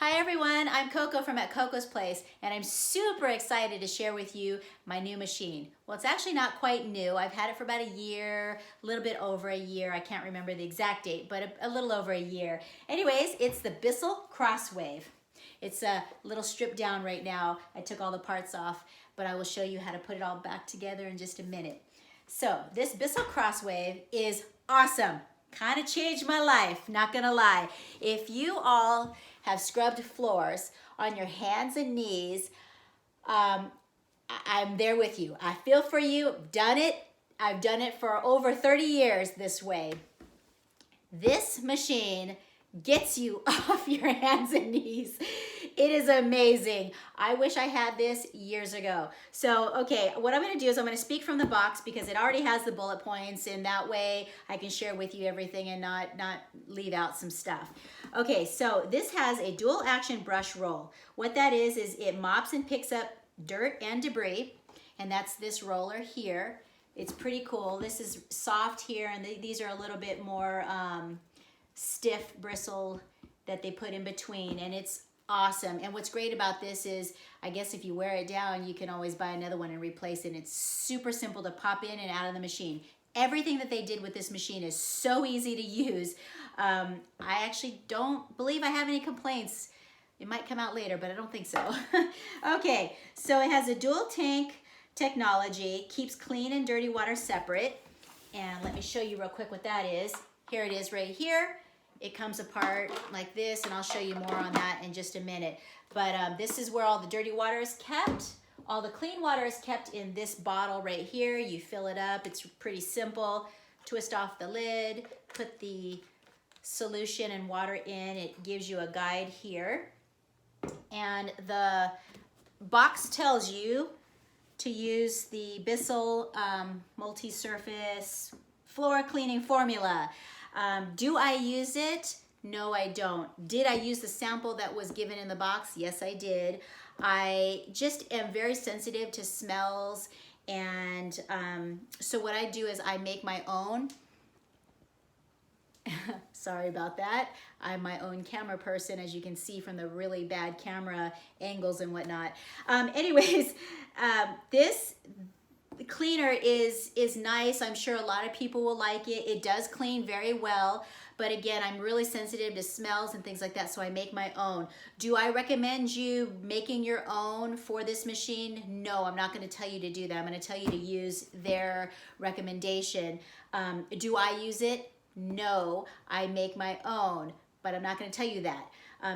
Hi everyone, I'm Coco from At Coco's Place, and I'm super excited to share with you my new machine. Well, it's actually not quite new. I've had it for about a year, a little bit over a year. I can't remember the exact date, but a little over a year. Anyways, it's the Bissell Crosswave. It's a little stripped down right now. I took all the parts off, but I will show you how to put it all back together in just a minute. So this Bissell Crosswave is awesome. Kind of changed my life, not gonna lie. If you all have scrubbed floors on your hands and knees, I'm there with you. I feel for you, done it. I've done it for over 30 years this way. This machine gets you off your hands and knees. It is amazing. I wish I had this years ago. So, okay, what I'm gonna do is I'm gonna speak from the box because it already has the bullet points, and that way I can share with you everything and not leave out some stuff. Okay, so this has a dual action brush roll. What that is it mops and picks up dirt and debris, and that's this roller here. It's pretty cool. This is soft here, and these are a little bit more stiff bristle that they put in between, and it's awesome. And what's great about this is, I guess if you wear it down, you can always buy another one and replace it. And it's super simple to pop in and out of the machine. Everything that they did with this machine is so easy to use. I actually don't believe I have any complaints. It might come out later, but I don't think so. Okay, so it has a dual tank technology, keeps clean and dirty water separate. And let me show you real quick what that is. Here it is right here. It comes apart like this, and I'll show you more on that in just a minute. But this is where all the dirty water is kept. All the clean water is kept in this bottle right here. You fill it up. It's pretty simple. Twist off the lid, put the solution and water in. It gives you a guide here. And the box tells you to use the Bissell Multi-Surface Floor Cleaning Formula. Do I use it? No, I don't. Did I use the sample that was given in the box? Yes, I did. I just am very sensitive to smells, and so what I do is I make my own. Sorry about that. I'm my own camera person, as you can see from the really bad camera angles and whatnot. Anyways, this cleaner is nice. I'm sure a lot of people will like it. It does clean very well, but again, I'm really sensitive to smells and things like that, so I make my own. Do I recommend you making your own for this machine? No, I'm not going to tell you to do that. I'm going to tell you to use their recommendation. Do I use it? No, I make my own, but I'm not going to tell you that.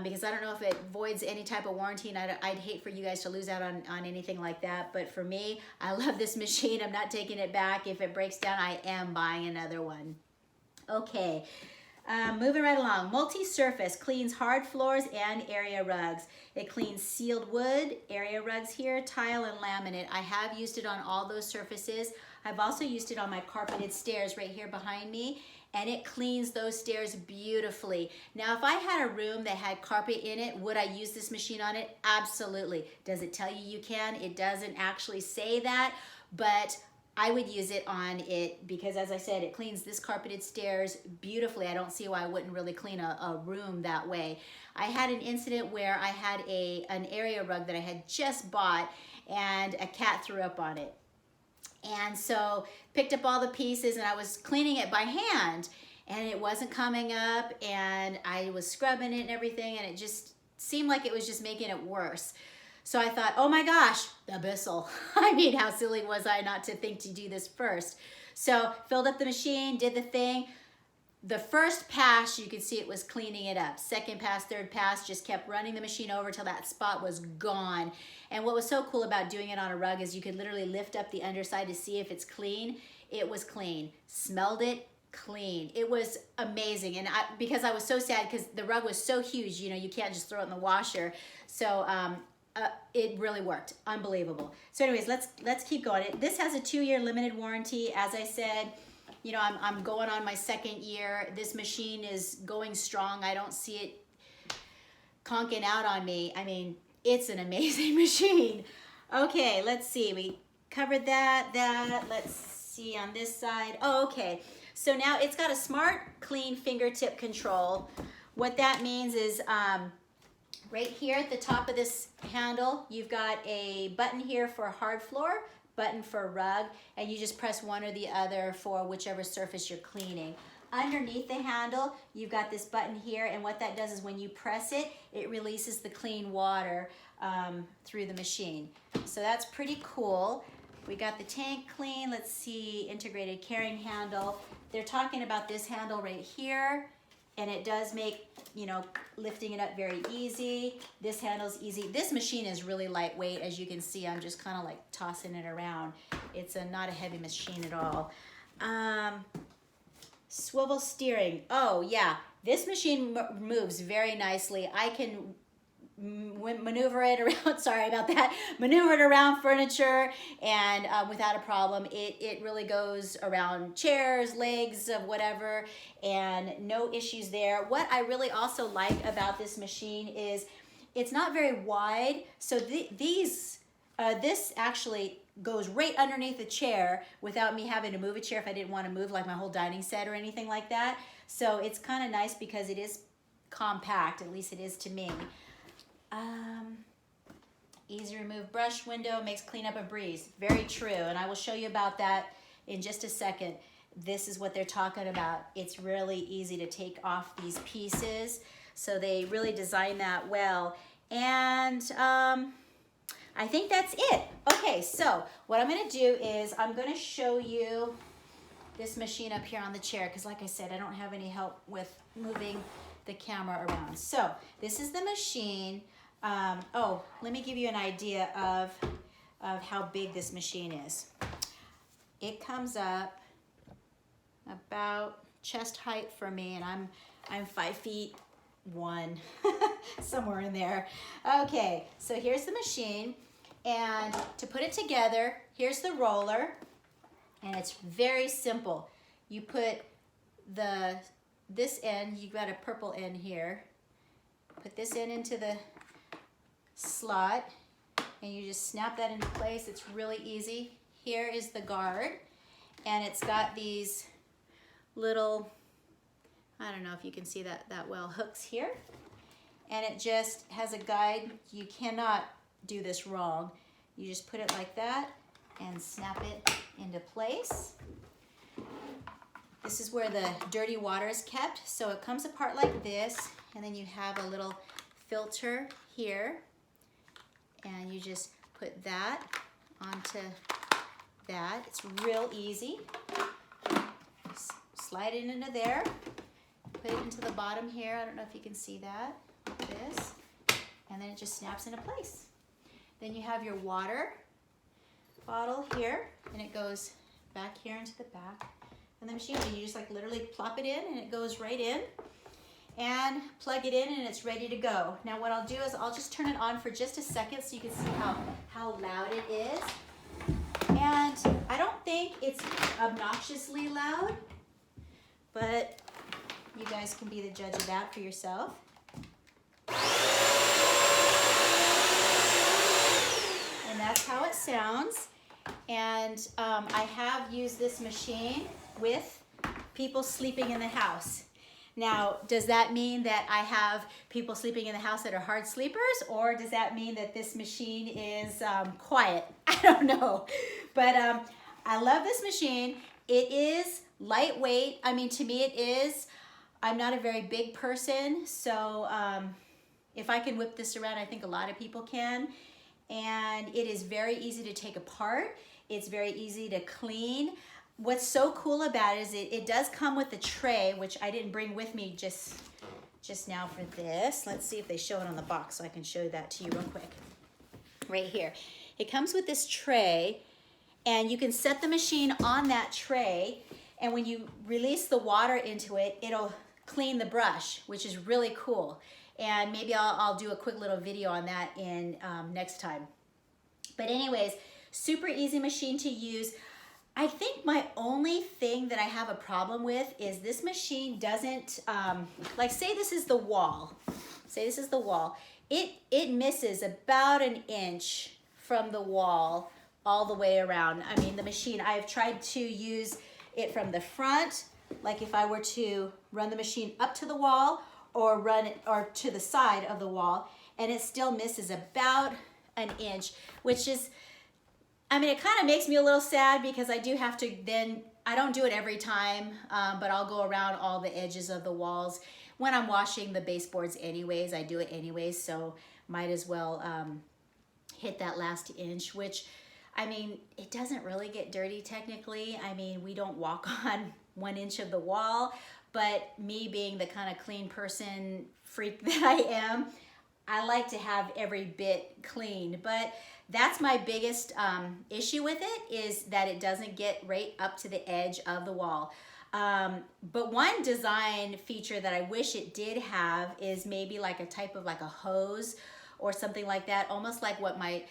Because I don't know if it voids any type of warranty, and I'd hate for you guys to lose out on anything like that. But for me, I love this machine. I'm not taking it back. If it breaks down, I am buying another one. Okay, moving right along. Multi-Surface cleans hard floors and area rugs. It cleans sealed wood, area rugs here, tile, and laminate. I have used it on all those surfaces. I've also used it on my carpeted stairs right here behind me, and it cleans those stairs beautifully. Now, if I had a room that had carpet in it, would I use this machine on it? Absolutely. Does it tell you you can? It doesn't actually say that, but I would use it on it because, as I said, it cleans this carpeted stairs beautifully. I don't see why I wouldn't really clean a room that way. I had an incident where I had an area rug that I had just bought, and a cat threw up on it. And so picked up all the pieces, and I was cleaning it by hand, and it wasn't coming up, and I was scrubbing it and everything, and it just seemed like it was just making it worse. So I thought, oh my gosh, the Bissell. I mean, how silly was I not to think to do this first? So filled up the machine, did the thing. The first pass, you could see it was cleaning it up. Second pass, third pass, just kept running the machine over till that spot was gone. And what was so cool about doing it on a rug is you could literally lift up the underside to see if it's clean. It was clean. Smelled it, clean. It was amazing. And because I was so sad because the rug was so huge, you know, you can't just throw it in the washer. So it really worked. Unbelievable. So anyways, let's keep going. This has a 2-year limited warranty. As I said, you know, I'm going on my 2nd year. This machine is going strong. I don't see it conking out on me. I mean, it's an amazing machine. Okay, let's see. We covered that. Let's see on this side. Oh, okay. So now it's got a smart, clean fingertip control. What that means is Right here at the top of this handle, you've got a button here for hard floor, button for rug, and you just press one or the other for whichever surface you're cleaning. Underneath the handle, you've got this button here, and what that does is when you press it, it releases the clean water through the machine. So that's pretty cool. We got the tank clean. Let's see, integrated carrying handle. They're talking about this handle right here, and it does make, you know, lifting it up very easy. This handle's easy. This machine is really lightweight. As you can see, I'm just kind of like tossing it around. It's not a heavy machine at all. Swivel steering. Oh yeah, this machine moves very nicely. I can maneuver it around, sorry about that, maneuver it around furniture and without a problem. It really goes around chairs, legs, whatever, and no issues there. What I really also like about this machine is it's not very wide, so this actually goes right underneath the chair without me having to move a chair if I didn't want to move like my whole dining set or anything like that. So it's kind of nice because it is compact, at least it is to me. Easy remove brush window, makes cleanup a breeze. Very true, and I will show you about that in just a second. This is what they're talking about. It's really easy to take off these pieces, so they really designed that well. And I think that's it. Okay, so what I'm gonna do is I'm gonna show you this machine up here on the chair, because like I said, I don't have any help with moving the camera around. So this is the machine. Oh, let me give you an idea of how big this machine is. It comes up about chest height for me, and I'm 5'1", somewhere in there. Okay, so here's the machine, and to put it together, here's the roller, and it's very simple. You put this end, you've got a purple end here. Put this end into the slot, and you just snap that into place. It's really easy. Here is the guard, and it's got these little, I don't know if you can see that well, hooks here, and it just has a guide. You cannot do this wrong. You just put it like that and snap it into place. This is where the dirty water is kept, so it comes apart like this, and then you have a little filter here, and you just put that onto that. It's real easy. Slide it into there, put it into the bottom here. I don't know if you can see that, like this, and then it just snaps into place. Then you have your water bottle here, and it goes back here into the back of the machine, and you just like literally plop it in, and it goes right in, and plug it in, and it's ready to go. Now what I'll do is I'll just turn it on for just a second so you can see how loud it is. And I don't think it's obnoxiously loud, but you guys can be the judge of that for yourself. And that's how it sounds. And I have used this machine with people sleeping in the house. Now, does that mean that I have people sleeping in the house that are hard sleepers, or does that mean that this machine is quiet? I don't know. But I love this machine. It is lightweight. I mean, to me it is. I'm not a very big person, so if I can whip this around, I think a lot of people can. And it is very easy to take apart. It's very easy to clean. What's so cool about it is it does come with a tray, which I didn't bring with me just now for this. Let's see if they show it on the box so I can show that to you real quick. Right here. It comes with this tray, and you can set the machine on that tray, and when you release the water into it, it'll clean the brush, which is really cool. And maybe I'll do a quick little video on that in next time. But anyways, super easy machine to use. I think my only thing that I have a problem with is this machine doesn't, like say this is the wall. Say this is the wall. It misses about an inch from the wall all the way around. I mean, the machine, I've tried to use it from the front, like if I were to run the machine up to the wall or run it or to the side of the wall, and it still misses about an inch, which is, I mean, it kind of makes me a little sad because I do have to then, I don't do it every time, but I'll go around all the edges of the walls. When I'm washing the baseboards anyways, I do it anyways, so might as well hit that last inch, which, I mean, it doesn't really get dirty technically. I mean, we don't walk on 1 inch of the wall, but me being the kind of clean person freak that I am, I like to have every bit clean. But that's my biggest issue with it, is that it doesn't get right up to the edge of the wall. But one design feature that I wish it did have is maybe like a type of like a hose or something like that, almost like what my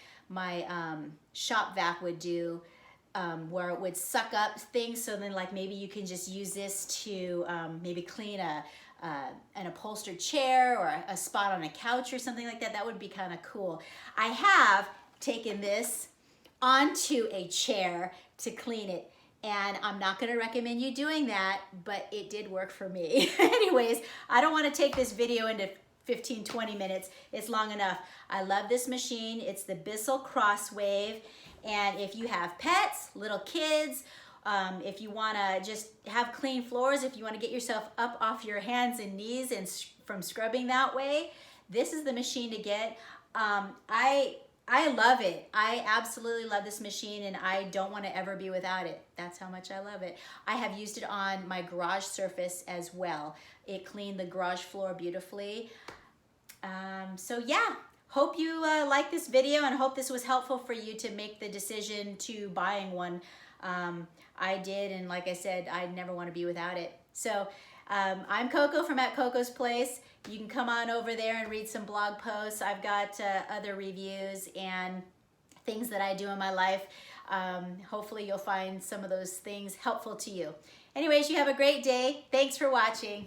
shop vac would do, where it would suck up things. So then like maybe you can just use this to maybe clean an upholstered chair or a spot on a couch or something like that. That would be kind of cool. I have taken this onto a chair to clean it, and I'm not going to recommend you doing that, but it did work for me. Anyways, I don't want to take this video into 15-20 minutes. It's long enough. I love this machine. It's the Bissell Crosswave, and if you have pets, little kids, if you want to just have clean floors, if you want to get yourself up off your hands and knees and from scrubbing that way, this is the machine to get. I love it. I absolutely love this machine, and I don't want to ever be without it. That's how much I love it. I have used it on my garage surface as well. It cleaned the garage floor beautifully. So yeah, hope you like this video, and hope this was helpful for you to make the decision to buying one. I did, and like I said, I never want to be without it. So I'm Coco from At Coco's Place. You can come on over there and read some blog posts. I've got other reviews and things that I do in my life. Hopefully you'll find some of those things helpful to you. Anyways, you have a great day. Thanks for watching.